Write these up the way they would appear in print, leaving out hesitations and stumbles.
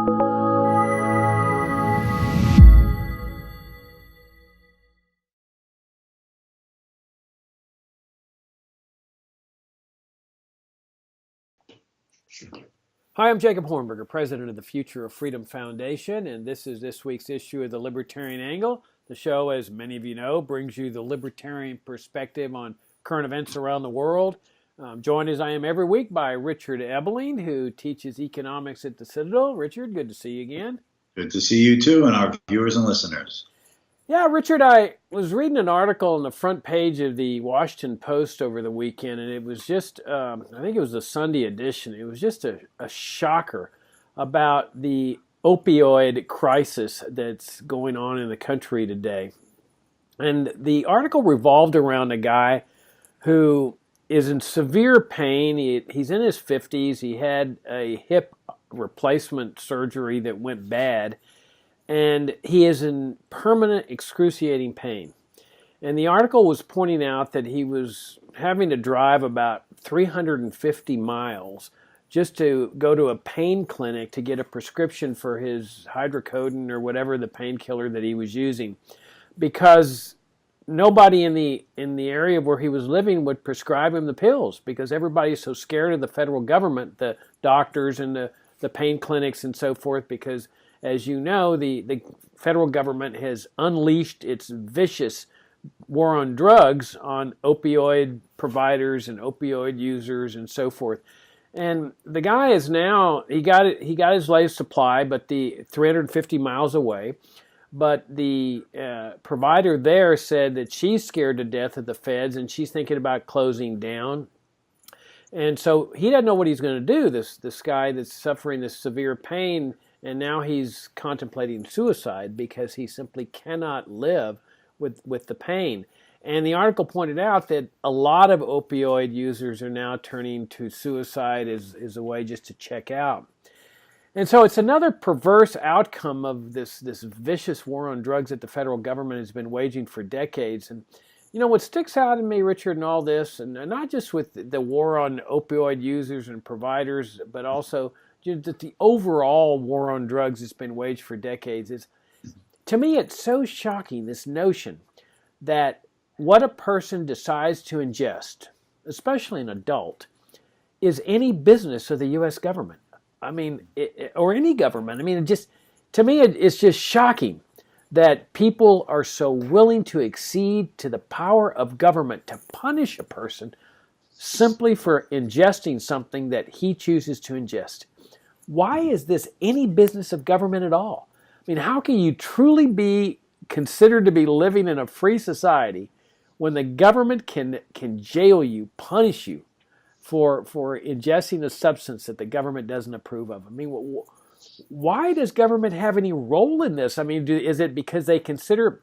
Hi, I'm Jacob Hornberger, president of the Future of Freedom Foundation, and this is this week's issue of the Libertarian Angle. The show, as many of you know, brings you the libertarian perspective on current events around the world. I'm joined as I am every week by Richard Ebeling, who teaches economics at the Citadel. Richard, good to see you again. Good to see you too, and our viewers and listeners. Yeah, Richard, I was reading an article on the front page of the Washington Post over the weekend, and it was just, I think it was the Sunday edition. It was just a shocker about the opioid crisis that's going on in the country today. And the article revolved around a guy who is in severe pain. He's in his 50s. He had a hip replacement surgery that went bad. And he is in permanent excruciating pain. And the article was pointing out that he was having to drive about 350 miles just to go to a pain clinic to get a prescription for his hydrocodone or whatever the painkiller that he was using, because nobody in the area where he was living would prescribe him the pills, because everybody's so scared of the federal government, the doctors and the pain clinics and so forth, because as you know, the federal government has unleashed its vicious war on drugs on opioid providers and opioid users and so forth. And the guy is now, he got his latest supply, but the 350 miles away. But the provider there said that she's scared to death of the feds and she's thinking about closing down. And so he doesn't know what he's going to do, this guy that's suffering this severe pain. And now he's contemplating suicide because he simply cannot live with the pain. And the article pointed out that a lot of opioid users are now turning to suicide as a way just to check out. And so it's another perverse outcome of this vicious war on drugs that the federal government has been waging for decades. And you know, what sticks out to me, Richard, in all this, and not just with the war on opioid users and providers, but also that the overall war on drugs that's been waged for decades is, to me, it's so shocking, this notion that what a person decides to ingest, especially an adult, is any business of the U.S. government. I mean, or any government. I mean, to me, it's just shocking that people are so willing to accede to the power of government to punish a person simply for ingesting something that he chooses to ingest. Why is this any business of government at all? I mean, how can you truly be considered to be living in a free society when the government can jail you, punish you for ingesting a substance that the government doesn't approve of? I mean, why does government have any role in this? I mean, is it because they consider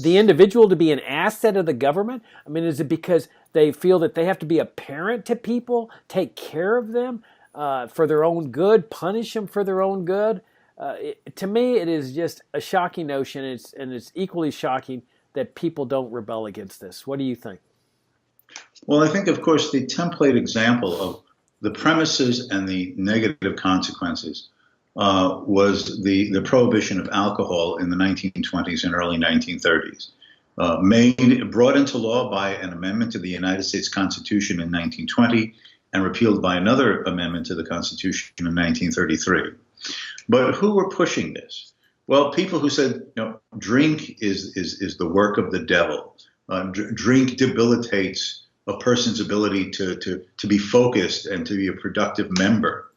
the individual to be an asset of the government? I mean, is it because they feel that they have to be a parent to people, take care of them for their own good, punish them for their own good? To me, it is just a shocking notion, and it's equally shocking that people don't rebel against this. What do you think? Well, I think, of course, the template example of the premises and the negative consequences was the prohibition of alcohol in the 1920s and early 1930s, brought into law by an amendment to the United States Constitution in 1920 and repealed by another amendment to the Constitution in 1933. But who were pushing this? Well, people who said, drink is the work of the devil. Drink debilitates a person's ability to be focused and to be a productive member.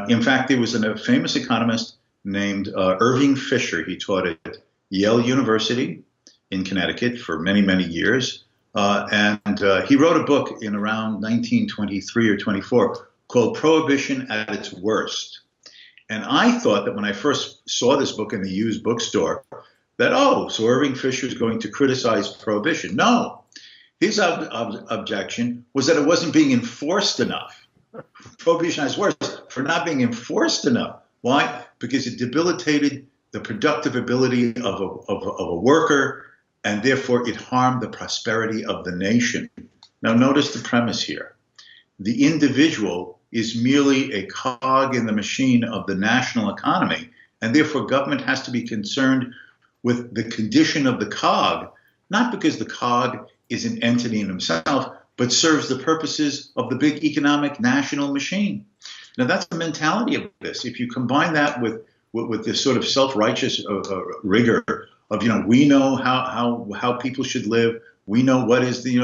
In fact, there was a famous economist named Irving Fisher. He taught at Yale University in Connecticut for many, many years. And he wrote a book in around 1923 or 24 called Prohibition at Its Worst. And I thought that when I first saw this book in the used bookstore, that, so Irving Fisher is going to criticize prohibition. No, his objection was that it wasn't being enforced enough. Prohibition at its worst for not being enforced enough. Why? Because it debilitated the productive ability of a worker, and therefore it harmed the prosperity of the nation. Now notice the premise here. The individual is merely a cog in the machine of the national economy, and therefore government has to be concerned with the condition of the cog, not because the cog is an entity in himself, but serves the purposes of the big economic national machine. Now, that's the mentality of this. If you combine that with this sort of self-righteous rigor of, we know how people should live, we know what is the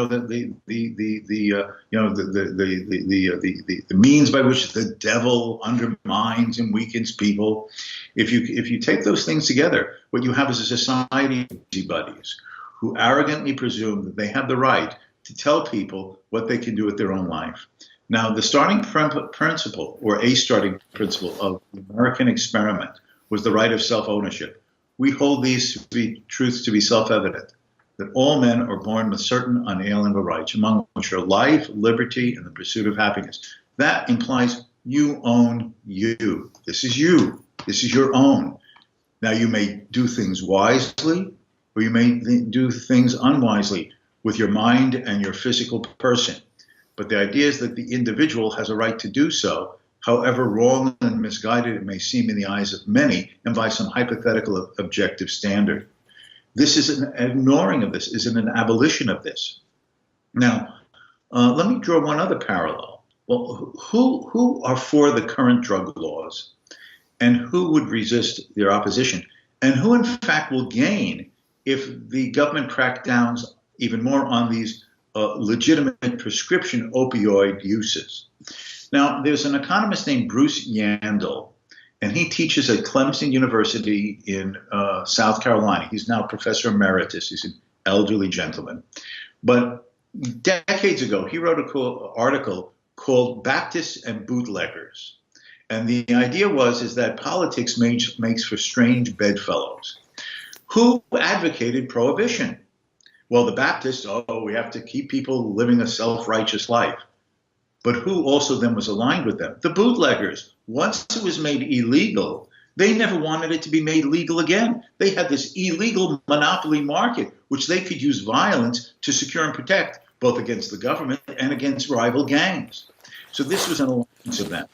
means by which the devil undermines and weakens people. If you take those things together, what you have is a society of busybodies who arrogantly presume that they have the right to tell people what they can do with their own life. Now, the starting principle, or a starting principle of the American experiment, was the right of self-ownership. We hold these truths to be self-evident, that all men are born with certain unalienable rights, among which are life, liberty, and the pursuit of happiness. That implies you own you. This is you. This is your own. Now, you may do things wisely, or you may do things unwisely with your mind and your physical person. But the idea is that the individual has a right to do so, however wrong and misguided it may seem in the eyes of many, and by some hypothetical objective standard. This is an ignoring of this, is an abolition of this. Now, let me draw one other parallel. Well, who are for the current drug laws, and who would resist their opposition, and who in fact will gain if the government crackdowns even more on these legitimate prescription opioid uses? Now, there's an economist named Bruce Yandel, and he teaches at Clemson University in South Carolina. He's now professor emeritus. He's an elderly gentleman. But decades ago, he wrote an article called Baptists and Bootleggers. And the idea is that politics makes for strange bedfellows. Who advocated prohibition? Well, the Baptists, we have to keep people living a self-righteous life. But who also then was aligned with them? The bootleggers. Once it was made illegal, they never wanted it to be made legal again. They had this illegal monopoly market, which they could use violence to secure and protect, both against the government and against rival gangs. So this was an alliance of them.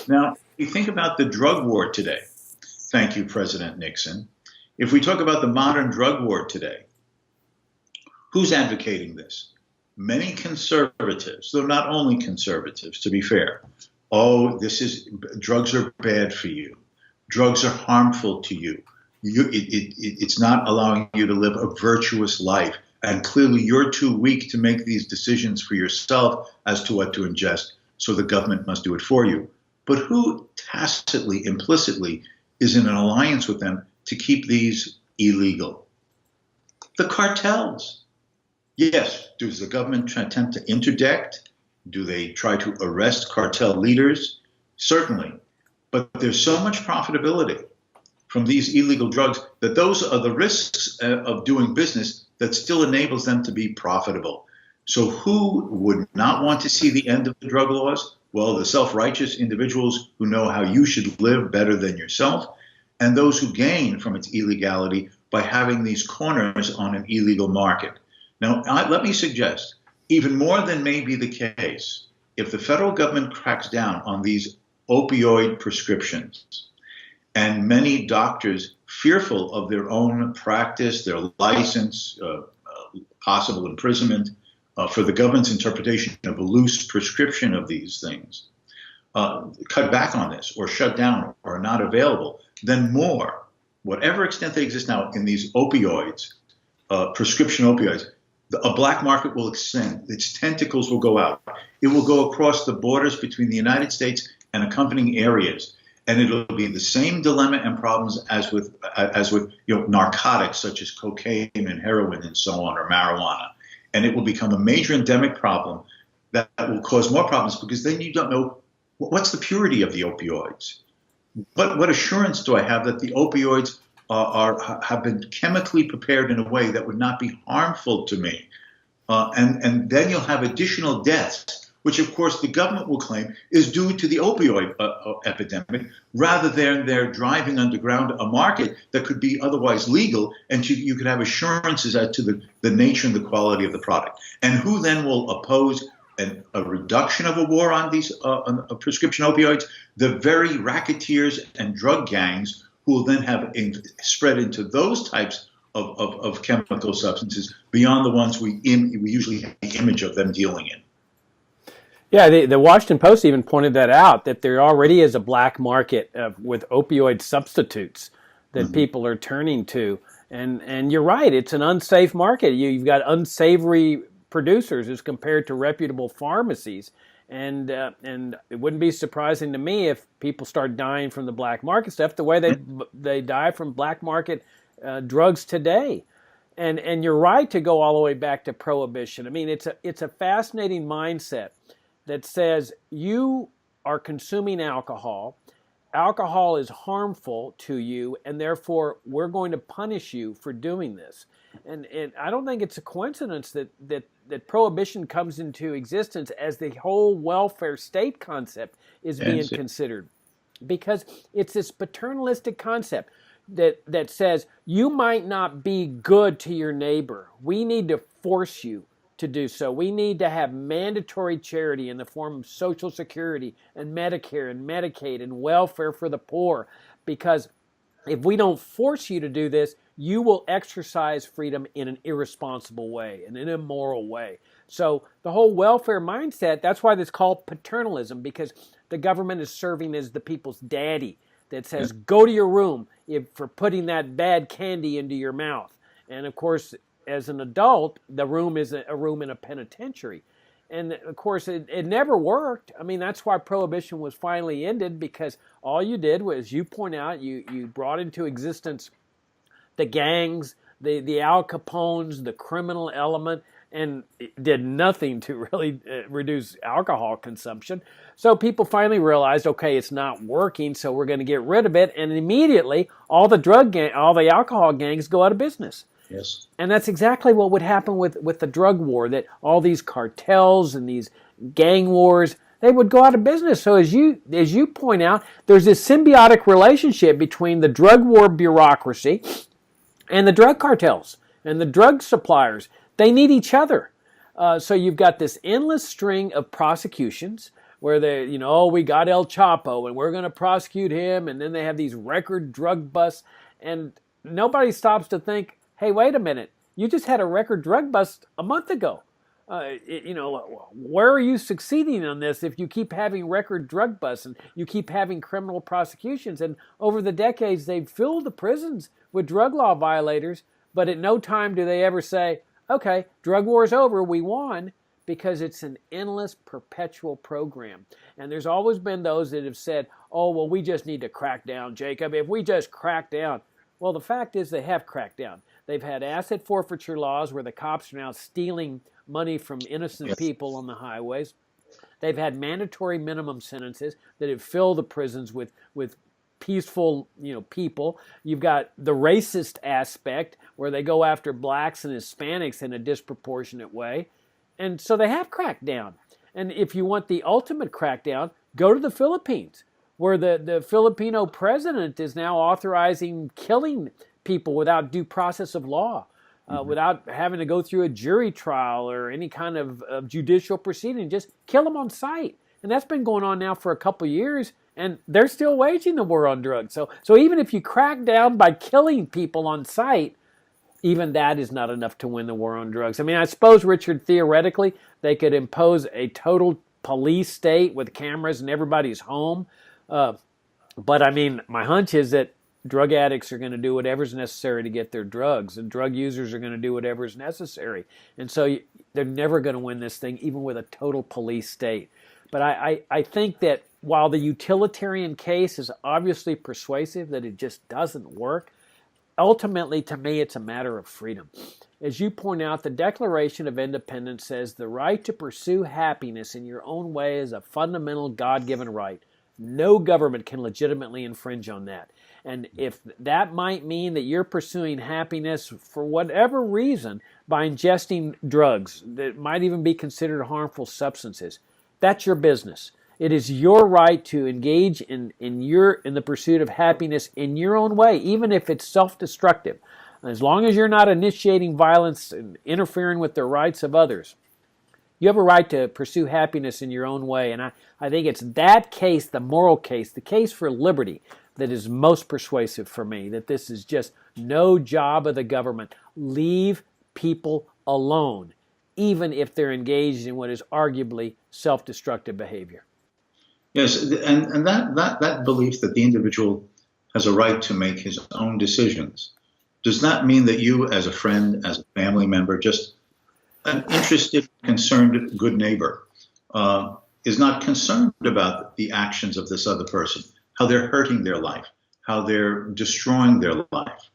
Now, if you think about the drug war today, thank you, President Nixon. If we talk about the modern drug war today, who's advocating this? Many conservatives, though not only conservatives, to be fair. Drugs are bad for you. Drugs are harmful to you. It's not allowing you to live a virtuous life. And clearly you're too weak to make these decisions for yourself as to what to ingest, so the government must do it for you. But who tacitly, implicitly, is in an alliance with them to keep these illegal? The cartels. Yes, does the government attempt to interdict? Do they try to arrest cartel leaders? Certainly. But there's so much profitability from these illegal drugs that those are the risks of doing business that still enables them to be profitable. So who would not want to see the end of the drug laws? Well, the self-righteous individuals who know how you should live better than yourself, and those who gain from its illegality by having these corners on an illegal market. Now, let me suggest, even more than may be the case, if the federal government cracks down on these opioid prescriptions, and many doctors, fearful of their own practice, their license, possible imprisonment, for the government's interpretation of a loose prescription of these things, cut back on this or shut down or are not available, then more, whatever extent they exist now in these opioids, prescription opioids, a black market will extend. Its tentacles will go out. It will go across the borders between the United States and accompanying areas. And it'll be the same dilemma and problems as with narcotics such as cocaine and heroin and so on, or marijuana. And it will become a major endemic problem that will cause more problems, because then you don't know what's the purity of the opioids. What assurance do I have that the opioids have been chemically prepared in a way that would not be harmful to me? And then you'll have additional deaths, which of course the government will claim is due to the opioid epidemic, rather than they're driving underground a market that could be otherwise legal, and you could have assurances as to the nature and the quality of the product. And who then will oppose a reduction of a war on these prescription opioids, the very racketeers and drug gangs who will then have spread into those types of chemical substances beyond the ones we usually have the image of them dealing in. Yeah, the Washington Post even pointed that out, that there already is a black market with opioid substitutes that people are turning to. And you're right, it's an unsafe market. You've got unsavory producers as compared to reputable pharmacies. And it wouldn't be surprising to me if people start dying from the black market stuff the way they die from black market drugs today. And you're right to go all the way back to prohibition. I mean, it's a fascinating mindset that says you are consuming alcohol. Alcohol is harmful to you, and therefore we're going to punish you for doing this. And I don't think it's a coincidence that prohibition comes into existence as the whole welfare state concept is being considered. Because it's this paternalistic concept that says you might not be good to your neighbor. We need to force you to do so. We need to have mandatory charity in the form of Social Security and Medicare and Medicaid and welfare for the poor, because if we don't force you to do this, you will exercise freedom in an irresponsible way, in an immoral way. So the whole welfare mindset, that's why it's called paternalism, because the government is serving as the people's daddy that says, go to your room for putting that bad candy into your mouth. And of course, as an adult, the room is a room in a penitentiary. And of course, it never worked. I mean, that's why prohibition was finally ended, because all you did was, you point out, you brought into existence the gangs, the Al Capones, the criminal element, and it did nothing to really reduce alcohol consumption. So people finally realized, okay, it's not working, so we're going to get rid of it. And immediately, all the alcohol gangs go out of business. Yes. And that's exactly what would happen with the drug war, that all these cartels and these gang wars, they would go out of business. So as you point out, there's this symbiotic relationship between the drug war bureaucracy and the drug cartels and the drug suppliers. They need each other. So you've got this endless string of prosecutions where we got El Chapo and we're going to prosecute him. And then they have these record drug busts. And nobody stops to think, hey, wait a minute, you just had a record drug bust a month ago. Where are you succeeding on this if you keep having record drug busts and you keep having criminal prosecutions? And over the decades, they've filled the prisons with drug law violators, but at no time do they ever say, okay, drug war's over, we won, because it's an endless, perpetual program. And there's always been those that have said, oh, well, we just need to crack down, Jacob. If we just crack down. Well, the fact is they have cracked down. They've had asset forfeiture laws where the cops are now stealing money from innocent people on the highways. They've had mandatory minimum sentences that have filled the prisons with peaceful, people. You've got the racist aspect where they go after blacks and Hispanics in a disproportionate way. And so they have cracked down. And if you want the ultimate crackdown, go to the Philippines, where the Filipino president is now authorizing killing people without due process of law, without having to go through a jury trial or any kind of judicial proceeding. Just kill them on sight. And that's been going on now for a couple years, and they're still waging the war on drugs. So even if you crack down by killing people on sight, even that is not enough to win the war on drugs. I mean, I suppose, Richard, theoretically, they could impose a total police state with cameras in everybody's home. But I mean, my hunch is that drug addicts are going to do whatever's necessary to get their drugs, and drug users are going to do whatever's necessary. And so they're never going to win this thing, even with a total police state. But I think that while the utilitarian case is obviously persuasive, that it just doesn't work, ultimately, to me, it's a matter of freedom. As you point out, the Declaration of Independence says the right to pursue happiness in your own way is a fundamental God-given right. No government can legitimately infringe on that. And if that might mean that you're pursuing happiness for whatever reason by ingesting drugs that might even be considered harmful substances, that's your business. It is your right to engage in the pursuit of happiness in your own way, even if it's self-destructive. As long as you're not initiating violence and interfering with the rights of others, You have a right to pursue happiness in your own way. And I think it's that case, the moral case, the case for liberty, that is most persuasive for me, that this is just no job of the government. Leave people alone, even if they're engaged in what is arguably self-destructive behavior. Yes, and that belief that the individual has a right to make his own decisions does not mean that you, as a friend, as a family member, just an interested, concerned, good neighbor, is not concerned about the actions of this other person, how they're hurting their life, how they're destroying their life.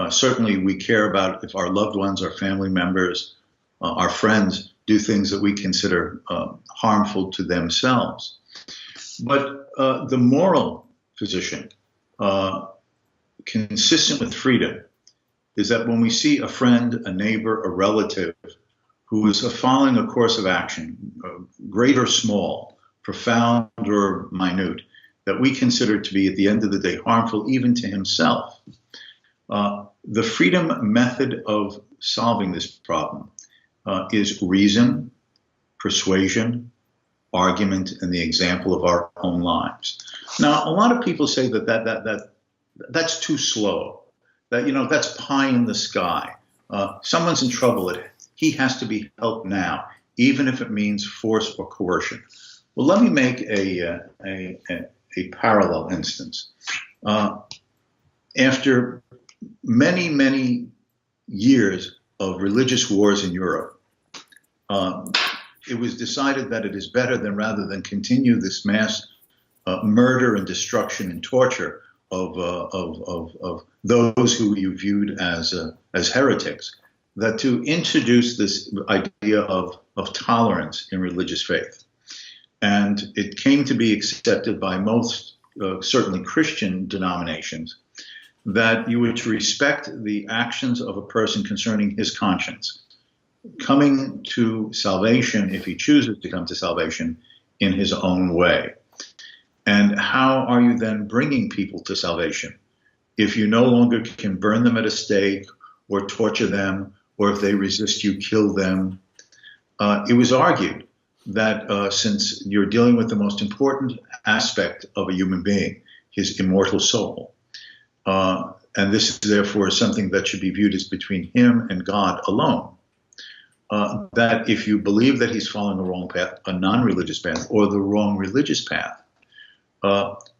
Certainly, we care about if our loved ones, our family members, our friends do things that we consider harmful to themselves. But the moral position, consistent with freedom, is that when we see a friend, a neighbor, a relative who is following a course of action, great or small, profound or minute, that we consider to be at the end of the day harmful even to himself, the freedom method of solving this problem is reason, persuasion, argument, and the example of our own lives. Now, a lot of people say that's too slow. That that's pie in the sky. Someone's in trouble. He has to be helped now, even if it means force or coercion. Well, let me make a parallel instance. After many, many years of religious wars in Europe, it was decided that it is better rather than continue this mass murder and destruction and torture of those who you viewed as heretics, that to introduce this idea of tolerance in religious faith. And it came to be accepted by most, certainly Christian denominations, that you were to respect the actions of a person concerning his conscience, coming to salvation, if he chooses to come to salvation, in his own way. And how are you then bringing people to salvation if you no longer can burn them at a stake or torture them, or if they resist you, kill them? It was argued that since you're dealing with the most important aspect of a human being, his immortal soul, and this is therefore something that should be viewed as between him and God alone, that if you believe that he's following the wrong path, a non-religious path, or the wrong religious path,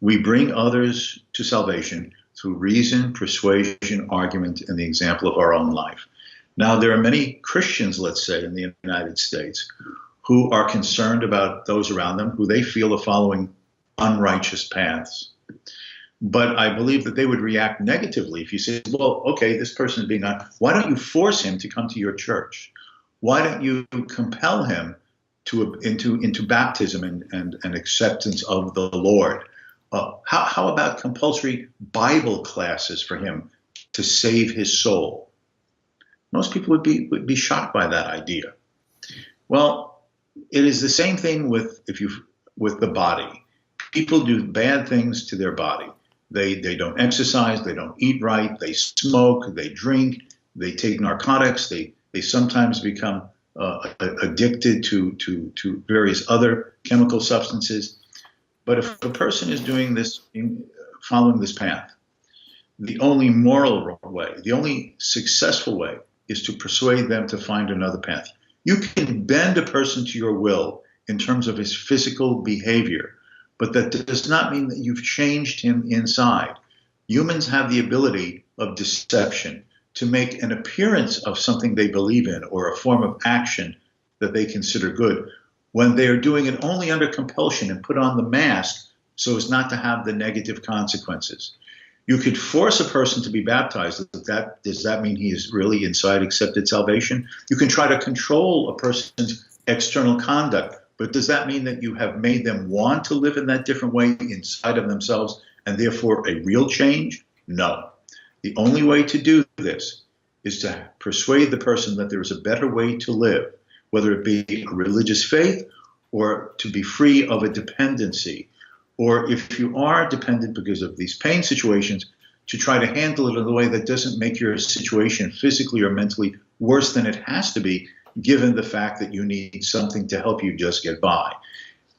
we bring others to salvation through reason, persuasion, argument, and the example of our own life. Now, there are many Christians, let's say, in the United States, who are concerned about those around them who they feel are following unrighteous paths. But I believe that they would react negatively if you said, well, okay, this person is being why don't you force him to come to your church? Why don't you compel him into baptism and acceptance of the Lord? How about compulsory Bible classes for him to save his soul? Most people would be shocked by that idea. Well, it is the same thing with the body. People do bad things to their body. They don't exercise, they don't eat right, they smoke, they drink, they take narcotics, they sometimes become addicted to various other chemical substances. But if a person is doing this, following this path, the only moral way, the only successful way, is to persuade them to find another path. You can bend a person to your will in terms of his physical behavior, but that does not mean that you've changed him inside. Humans have the ability of deception to make an appearance of something they believe in or a form of action that they consider good when they are doing it only under compulsion and put on the mask so as not to have the negative consequences. You could force a person to be baptized. Does that mean he is really inside accepted salvation? You can try to control a person's external conduct, but does that mean that you have made them want to live in that different way inside of themselves and therefore a real change? No. The only way to do this is to persuade the person that there is a better way to live, whether it be a religious faith or to be free of a dependency. Or if you are dependent because of these pain situations, to try to handle it in a way that doesn't make your situation physically or mentally worse than it has to be, given the fact that you need something to help you just get by.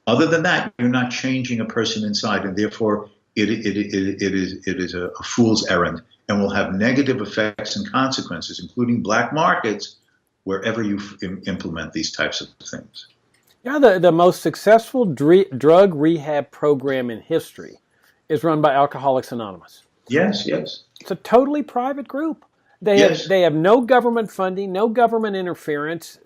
Other than that, you're not changing a person inside, and therefore it is a fool's errand and will have negative effects and consequences, including black markets, wherever you implement these types of things. Yeah, the most successful drug rehab program in history is run by Alcoholics Anonymous. Yes, yes. It's a totally private group. They have no government funding, no government interference,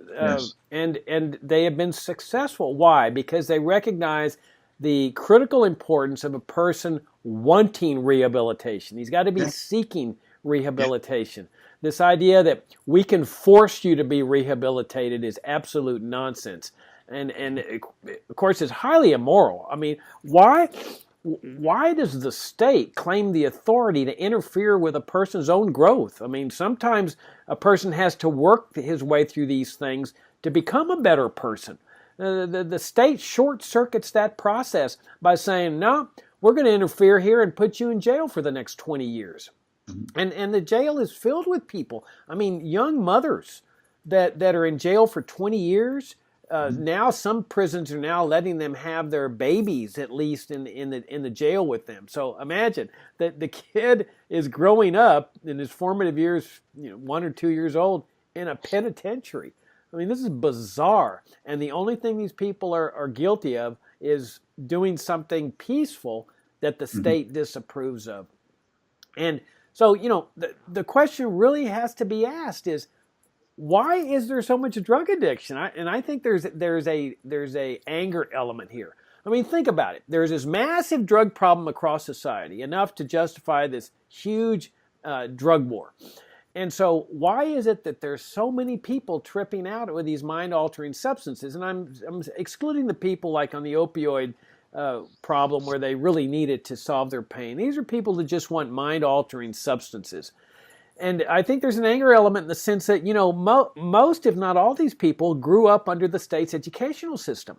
and they have been successful. Why? Because they recognize the critical importance of a person wanting rehabilitation. He's got to be seeking rehabilitation. This idea that we can force you to be rehabilitated is absolute nonsense. And of course, it's highly immoral. I mean, why does the state claim the authority to interfere with a person's own growth? I mean, sometimes a person has to work his way through these things to become a better person. The state short circuits that process by saying, no, we're going to interfere here and put you in jail for the next 20 years. And the jail is filled with people. I mean, young mothers that are in jail for 20 years. Now some prisons are now letting them have their babies at least in the jail with them. So imagine that the kid is growing up in his formative years, 1 or 2 years old, in a penitentiary. I mean, this is bizarre. And the only thing these people are guilty of is doing something peaceful that the state disapproves of. And so, the question really has to be asked is, why is there so much drug addiction? I think there's a anger element here. I mean, think about it. There's this massive drug problem across society, enough to justify this huge drug war. And so why is it that there's so many people tripping out with these mind-altering substances? And I'm excluding the people like on the opioid problem where they really need it to solve their pain. These are people that just want mind-altering substances. And I think there's an anger element in the sense that, most, if not all these people grew up under the state's educational system,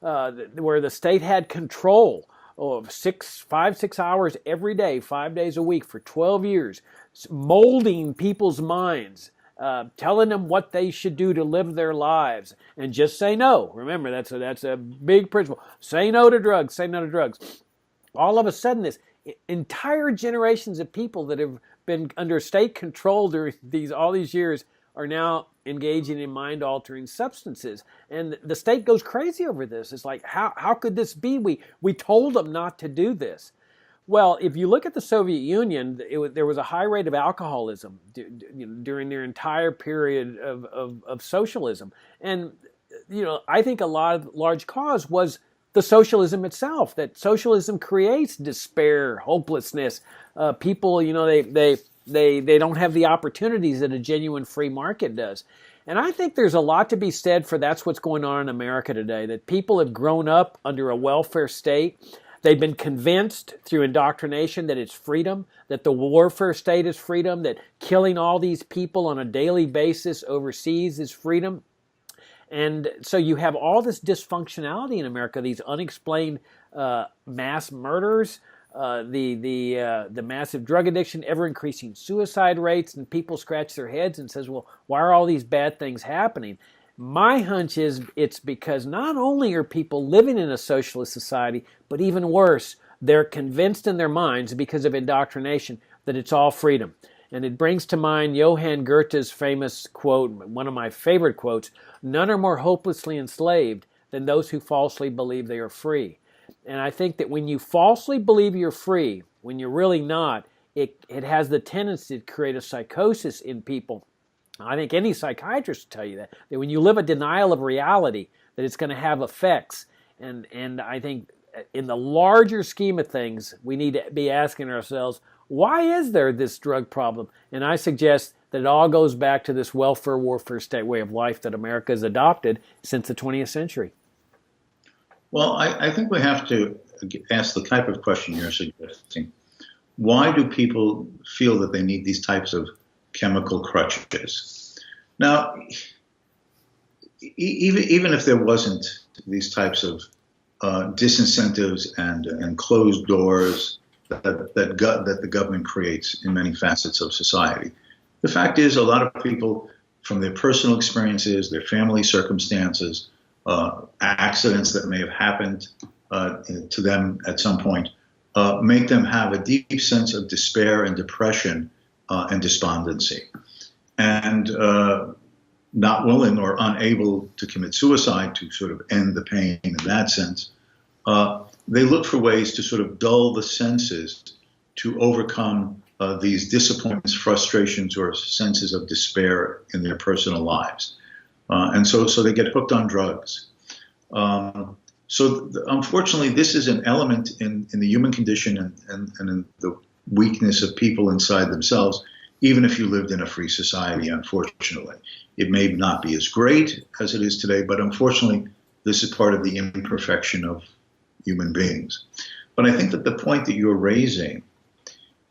where the state had control of 5-6 hours every day, 5 days a week for 12 years, molding people's minds, telling them what they should do to live their lives, and just say no. Remember, that's a big principle. Say no to drugs, say no to drugs. All of a sudden, this entire generations of people that have been under state control during all these years are now engaging in mind-altering substances. And the state goes crazy over this. It's like, how could this be? We told them not to do this. Well, if you look at the Soviet Union, there was a high rate of alcoholism during their entire period of socialism. And, I think a large cause was the socialism itself, that socialism creates despair, hopelessness. People, they don't have the opportunities that a genuine free market does. And I think there's a lot to be said for that's what's going on in America today, that people have grown up under a welfare state. They've been convinced through indoctrination that it's freedom, that the warfare state is freedom, that killing all these people on a daily basis overseas is freedom. And so you have all this dysfunctionality in America, these unexplained mass murders, the massive drug addiction, ever-increasing suicide rates, and people scratch their heads and says, well, why are all these bad things happening? My hunch is it's because not only are people living in a socialist society, but even worse, they're convinced in their minds because of indoctrination that it's all freedom. And it brings to mind Johann Goethe's famous quote, one of my favorite quotes, "None are more hopelessly enslaved than those who falsely believe they are free." And I think that when you falsely believe you're free, when you're really not, it has the tendency to create a psychosis in people. I think any psychiatrist will tell you that when you live a denial of reality, that it's going to have effects. And I think in the larger scheme of things, we need to be asking ourselves, why is there this drug problem? And I suggest that it all goes back to this welfare warfare state way of life that America has adopted since the 20th century. Well, I think we have to ask the type of question you're suggesting. Why do people feel that they need these types of chemical crutches? Now, even if there wasn't these types of disincentives and closed doors that the government creates in many facets of society, the fact is a lot of people from their personal experiences, their family circumstances, accidents that may have happened to them at some point, make them have a deep sense of despair and depression and despondency. And not willing or unable to commit suicide to sort of end the pain in that sense, they look for ways to sort of dull the senses to overcome these disappointments, frustrations, or senses of despair in their personal lives. And so they get hooked on drugs. Unfortunately, this is an element in the human condition and in the weakness of people inside themselves, even if you lived in a free society, unfortunately. It may not be as great as it is today, but unfortunately, this is part of the imperfection of human beings. But I think that the point that you're raising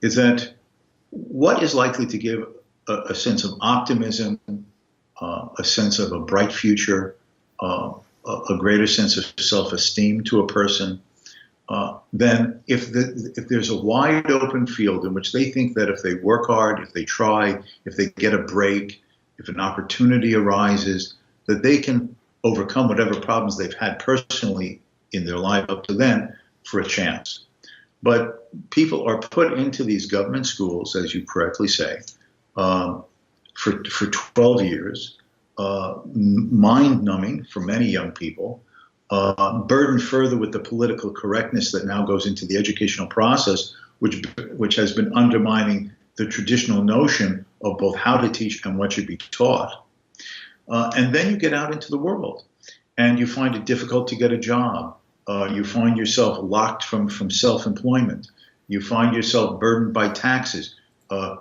is that what is likely to give a sense of optimism, a sense of a bright future, a greater sense of self-esteem to a person, then if there's a wide open field in which they think that if they work hard, if they try, if they get a break, if an opportunity arises, that they can overcome whatever problems they've had personally in their life up to then for a chance. But people are put into these government schools, as you correctly say, for 12 years, mind-numbing for many young people, burdened further with the political correctness that now goes into the educational process, which has been undermining the traditional notion of both how to teach and what should be taught. And then you get out into the world, and you find it difficult to get a job. You find yourself locked from self-employment. You find yourself burdened by taxes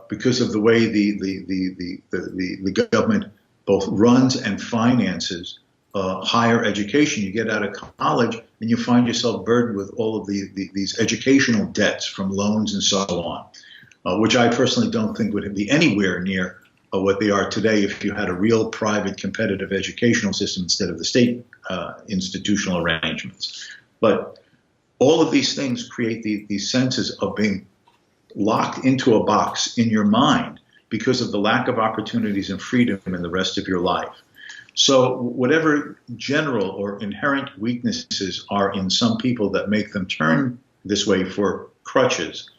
because of the way the government both runs and finances higher education. You get out of college and you find yourself burdened with all of these educational debts from loans and so on, which I personally don't think would be anywhere near what they are today if you had a real private competitive educational system instead of the state institutional arrangements. But all of these things create these senses of being locked into a box in your mind because of the lack of opportunities and freedom in the rest of your life. So whatever general or inherent weaknesses are in some people that make them turn this way for crutches,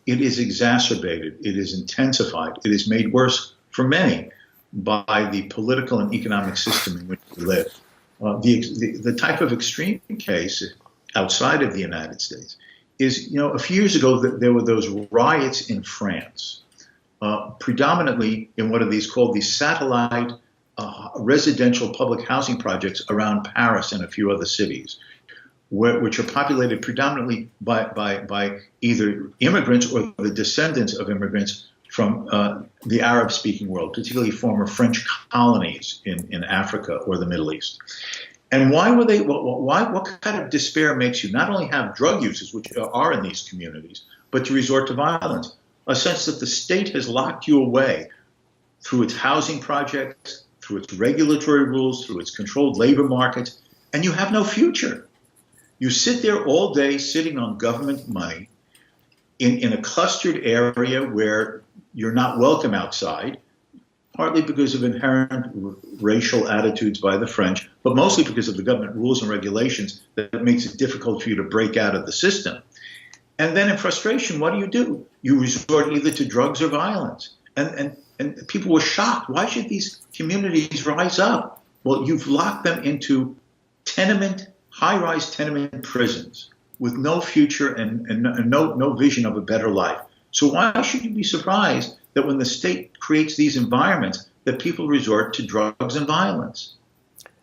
it is exacerbated, it is intensified, it is made worse for many by the political and economic system in which we live. The type of extreme case outside of the United States is, a few years ago there were those riots in France, predominantly in what are these called these satellite residential public housing projects around Paris and a few other cities, which are populated predominantly by either immigrants or the descendants of immigrants from the Arab-speaking world, particularly former French colonies in Africa or the Middle East. And why were they? What kind of despair makes you not only have drug uses, which are in these communities, but to resort to violence? A sense that the state has locked you away through its housing projects, through its regulatory rules, through its controlled labor markets, and you have no future. You sit there all day sitting on government money in a clustered area where you're not welcome outside, partly because of inherent racial attitudes by the French, but mostly because of the government rules and regulations that makes it difficult for you to break out of the system. And then in frustration, what do? You resort either to drugs or violence. And people were shocked. Why should these communities rise up? Well, you've locked them into high-rise tenement prisons with no future and no vision of a better life. So why should you be surprised that when the state creates these environments that people resort to drugs and violence?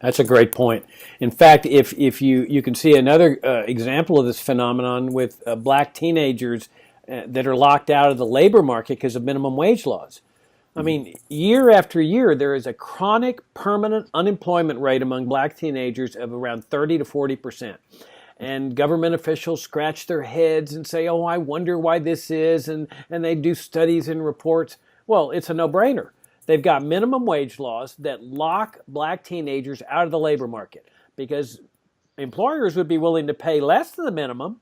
That's a great point. In fact, if you can see another example of this phenomenon with black teenagers that are locked out of the labor market because of minimum wage laws. I mean, year after year, there is a chronic, permanent unemployment rate among black teenagers of around 30 to 40%. And government officials scratch their heads and say, oh, I wonder why this is, and they do studies and reports. Well, it's a no-brainer. They've got minimum wage laws that lock black teenagers out of the labor market because employers would be willing to pay less than the minimum,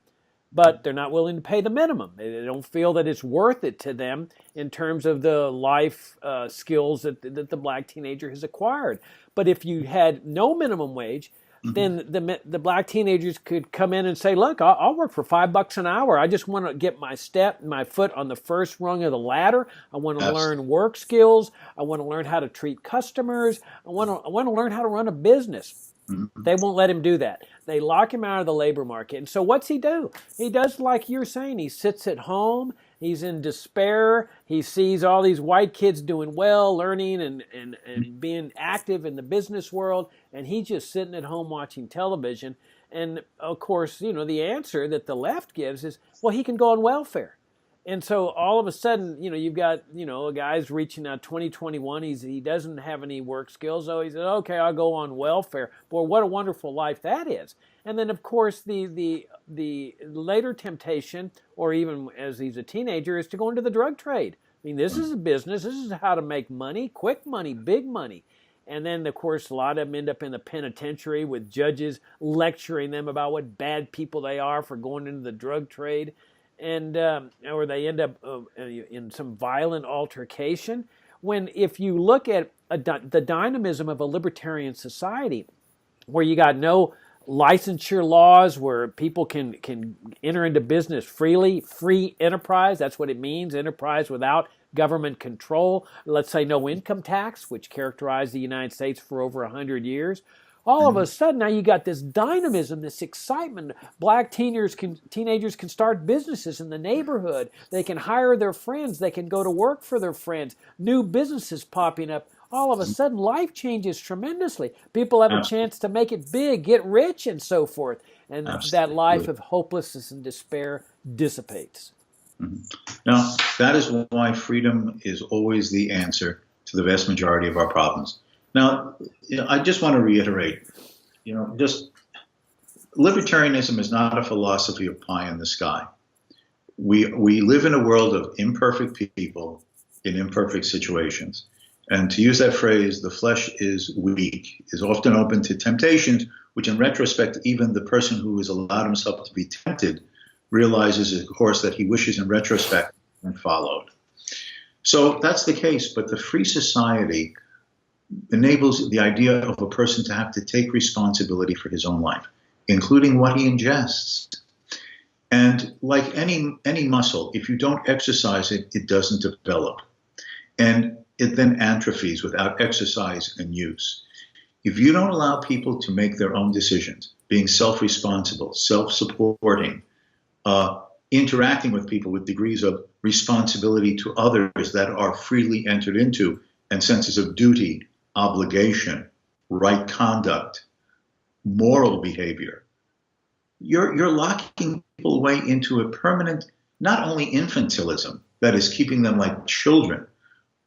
but they're not willing to pay the minimum. They don't feel that it's worth it to them in terms of the life skills that the black teenager has acquired. But if you had no minimum wage, then the black teenagers could come in and say, look, I'll work for $5 an hour. I just want to get my foot on the first rung of the ladder. I want to learn work skills. I want to learn how to treat customers. I want to learn how to run a business. They won't let him do that. They lock him out of the labor market. And so what's he do? He does like you're saying. He sits at home. He's in despair. He sees all these white kids doing well, learning and being active in the business world, and he's just sitting at home watching television. And, of course, the answer that the left gives is, well, he can go on welfare. And so all of a sudden, you've got, a guy's reaching out 2021. He doesn't have any work skills. So he said, okay, I'll go on welfare. Boy, what a wonderful life that is. And then, of course, the later temptation, or even as he's a teenager, is to go into the drug trade. I mean, this is a business. This is how to make money, quick money, big money. And then, of course, a lot of them end up in the penitentiary with judges lecturing them about what bad people they are for going into the drug trade. And or they end up in some violent altercation. When if you look at the dynamism of a libertarian society, where you got no licensure laws, where people can enter into business freely, free enterprise, that's what it means, enterprise without government control. Let's say no income tax, which characterized the United States for over 100 years. All of a sudden, now you got this dynamism, this excitement. Black teenagers can start businesses in the neighborhood. They can hire their friends. They can go to work for their friends. New businesses popping up. All of a sudden, life changes tremendously. People have a chance to make it big, get rich, and so forth. And that life of hopelessness and despair dissipates. Now, that is why freedom is always the answer to the vast majority of our problems. Now, I just want to reiterate, just libertarianism is not a philosophy of pie in the sky. We live in a world of imperfect people in imperfect situations. And to use that phrase, the flesh is weak, is often open to temptations, which in retrospect, even the person who has allowed himself to be tempted realizes, of course, that he wishes in retrospect and followed. So that's the case, but the free society enables the idea of a person to have to take responsibility for his own life, including what he ingests. And like any muscle, if you don't exercise it, it doesn't develop. And it then atrophies without exercise and use. If you don't allow people to make their own decisions, being self-responsible, self-supporting, interacting with people with degrees of responsibility to others that are freely entered into, and senses of duty, obligation, right conduct, moral behavior, you're locking people away into a permanent, not only infantilism, that is keeping them like children,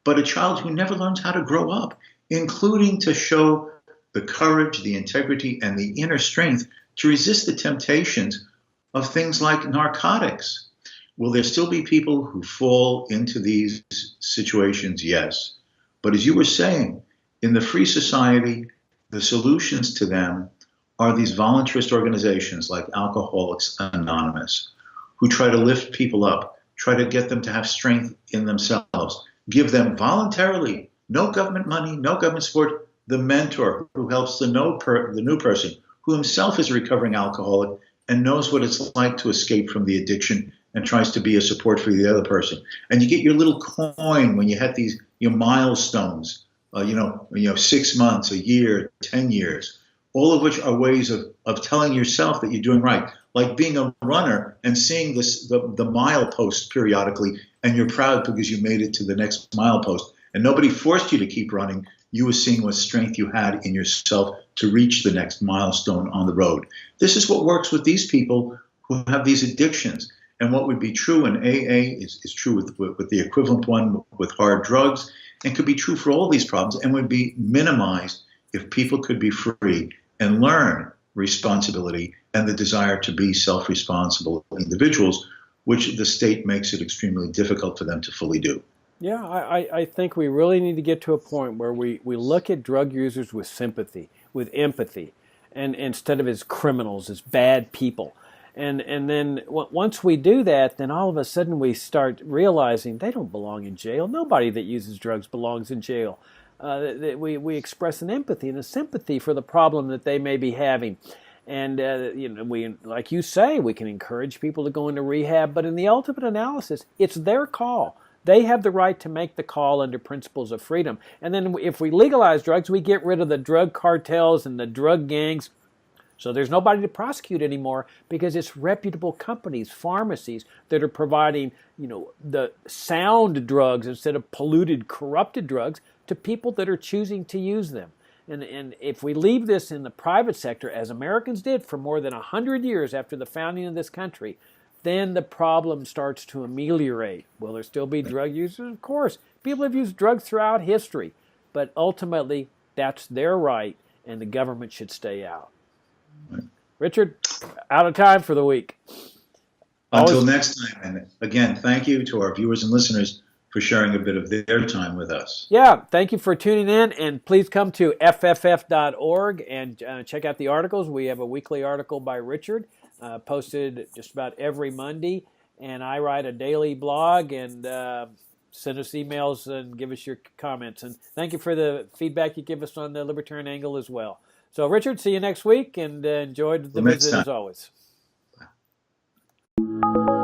but a child who never learns how to grow up, including to show the courage, the integrity, and the inner strength to resist the temptations of things like narcotics. Will there still be people who fall into these situations? Yes. But as you were saying, in the free society, the solutions to them are these voluntarist organizations like Alcoholics Anonymous, who try to lift people up, try to get them to have strength in themselves, give them voluntarily, no government money, no government support, the mentor who helps the new person who himself is a recovering alcoholic and knows what it's like to escape from the addiction and tries to be a support for the other person. And you get your little coin when you hit these your milestones, 6 months, a year, 10 years, all of which are ways of telling yourself that you're doing right. Like being a runner and seeing the milepost periodically, and you're proud because you made it to the next milepost. And nobody forced you to keep running. You were seeing what strength you had in yourself to reach the next milestone on the road. This is what works with these people who have these addictions. And what would be true in AA is true with the equivalent one with hard drugs, and could be true for all these problems, and would be minimized if people could be free and learn responsibility and the desire to be self-responsible individuals, which the state makes it extremely difficult for them to fully do. Yeah, I think we really need to get to a point where we look at drug users with sympathy, with empathy, and instead of as criminals, as bad people. And then once we do that, then all of a sudden we start realizing they don't belong in jail. Nobody that uses drugs belongs in jail. We express an empathy and a sympathy for the problem that they may be having. And we, like you say, we can encourage people to go into rehab, but in the ultimate analysis, it's their call. They have the right to make the call under principles of freedom. And then if we legalize drugs, we get rid of the drug cartels and the drug gangs. So there's nobody to prosecute anymore because it's reputable companies, pharmacies that are providing, the sound drugs instead of polluted, corrupted drugs to people that are choosing to use them. And if we leave this in the private sector, as Americans did for more than 100 years after the founding of this country, then the problem starts to ameliorate. Will there still be drug users? Of course. People have used drugs throughout history. But ultimately, that's their right, and the government should stay out. Richard, out of time for the week. Until next time. And again, thank you to our viewers and listeners for sharing a bit of their time with us. Yeah, thank you for tuning in, and please come to fff.org and check out the articles. We have a weekly article by Richard posted just about every Monday, and I write a daily blog, and send us emails and give us your comments. And thank you for the feedback you give us on the Libertarian Angle as well. So, Richard, see you next week, and enjoyed the visit as always. Bye.